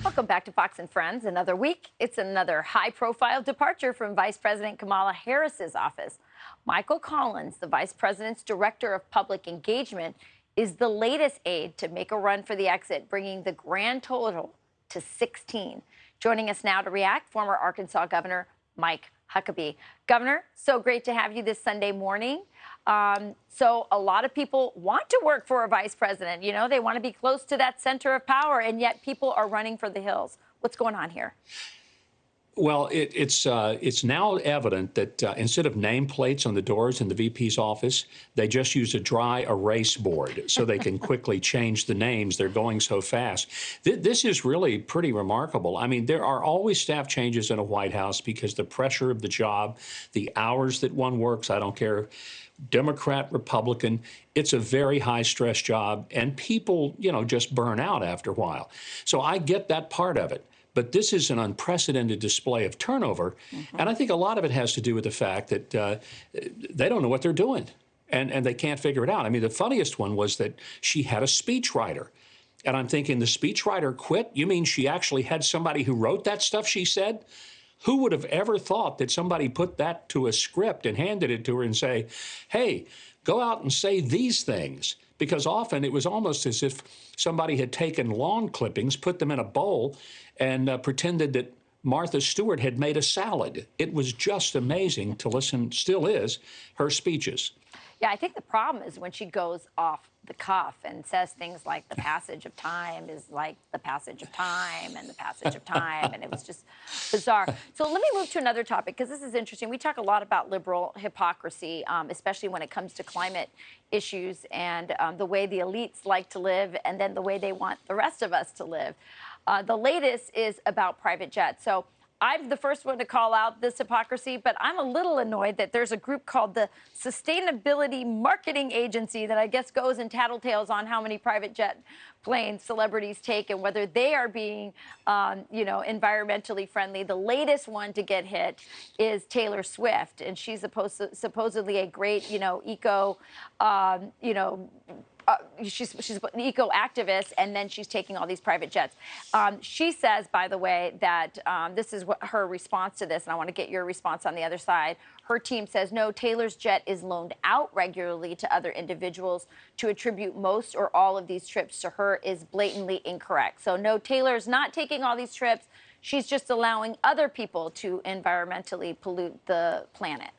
Welcome back to Fox and Friends. Another week, it's another high-profile departure from Vice President Kamala Harris's office. Michael Collins, the Vice President's Director of Public Engagement, is the latest aide to make a run for the exit, bringing the grand total to 16. Joining us now to react, former Arkansas Governor Mike Huckabee. Governor, so great to have you this Sunday morning. So a lot of people want to work for a vice president. You know, they want to be close to that center of power, and yet people are running for the hills. What's going on here? Well, it's now evident that instead of nameplates on the doors in the VP's office, they just use a dry erase board so they can quickly change the names. They're going so fast. This is really pretty remarkable. I mean, there are always staff changes in a White House because the pressure of the job, the hours that one works, I don't care, Democrat, Republican, it's a very high-stress job, and people, you know, just burn out after a while. So I get that part of it. But this is an unprecedented display of turnover, and I think a lot of it has to do with the fact that they don't know what they're doing, and they can't figure it out. I mean, the funniest one was that she had a speechwriter, and I'm thinking, the speechwriter quit? You mean she actually had somebody who wrote that stuff she said? Who would have ever thought that somebody put that to a script and handed it to her and say, hey, go out and say these things? Because often it was almost as if somebody had taken lawn clippings, put them in a bowl, and pretended that Martha Stewart had made a salad. It was just amazing to listen, still is, her speeches. Yeah, I think the problem is when she goes off the cuff and says things like the passage of time is like the passage of time and the passage of time, and it was just bizarre. So let me move to another topic, because this is interesting. We talk a lot about liberal hypocrisy, especially when it comes to climate issues and the way the elites like to live and then the way they want the rest of us to live. The latest is about private jets. So I'm the first one to call out this hypocrisy, but I'm a little annoyed that there's a group called the Sustainability Marketing Agency that I guess goes in tattletales on how many private jet planes celebrities take and whether they are being, you know, environmentally friendly. The latest one to get hit is Taylor Swift, and she's supposedly a great, you know, she's an eco-activist, and then she's taking all these private jets. She says, by the way, that this is what her response to this, and I want to get your response on the other side. Her team says, no, Taylor's jet is loaned out regularly to other individuals. To attribute most or all of these trips to her is blatantly incorrect. So no, Taylor's not taking all these trips. She's just allowing other people to environmentally pollute the planet.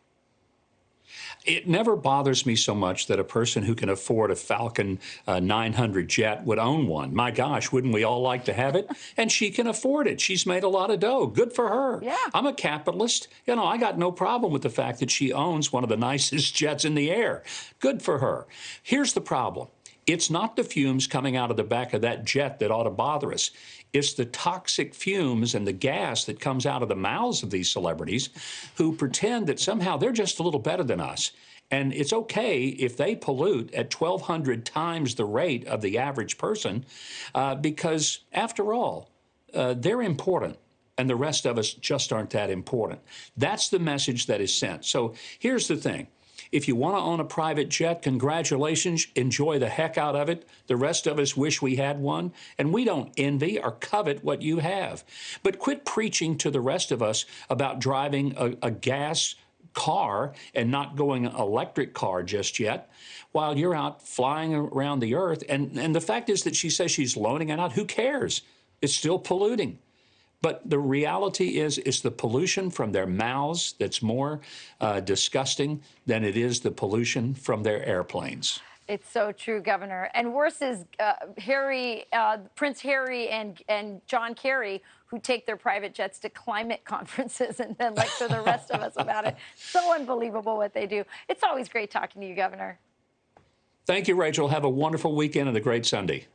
It never bothers me so much that a person who can afford a Falcon 900 jet would own one. My gosh, wouldn't we all like to have it? And she can afford it. She's made a lot of dough. Good for her. Yeah. I'm a capitalist. You know, I got no problem with the fact that she owns one of the nicest jets in the air. Good for her. Here's the problem. It's not the fumes coming out of the back of that jet that ought to bother us. It's the toxic fumes and the gas that comes out of the mouths of these celebrities who pretend that somehow they're just a little better than us. And it's okay if they pollute at 1,200 times the rate of the average person, because after all, they're important. And the rest of us just aren't that important. That's the message that is sent. So here's the thing. If you want to own a private jet, congratulations, enjoy the heck out of it. The rest of us wish we had one, and we don't envy or covet what you have. But quit preaching to the rest of us about driving a gas car and not going an electric car just yet, while you're out flying around the earth. And the fact is that she says she's loaning it out. Who cares? It's still polluting. But the reality is, it's the pollution from their mouths that's more disgusting than it is the pollution from their airplanes. It's so true, Governor. And worse is Prince Harry and John Kerry, who take their private jets to climate conferences and then lecture the rest of us about it. So unbelievable what they do. It's always great talking to you, Governor. Thank you, Rachel. Have a wonderful weekend and a great Sunday.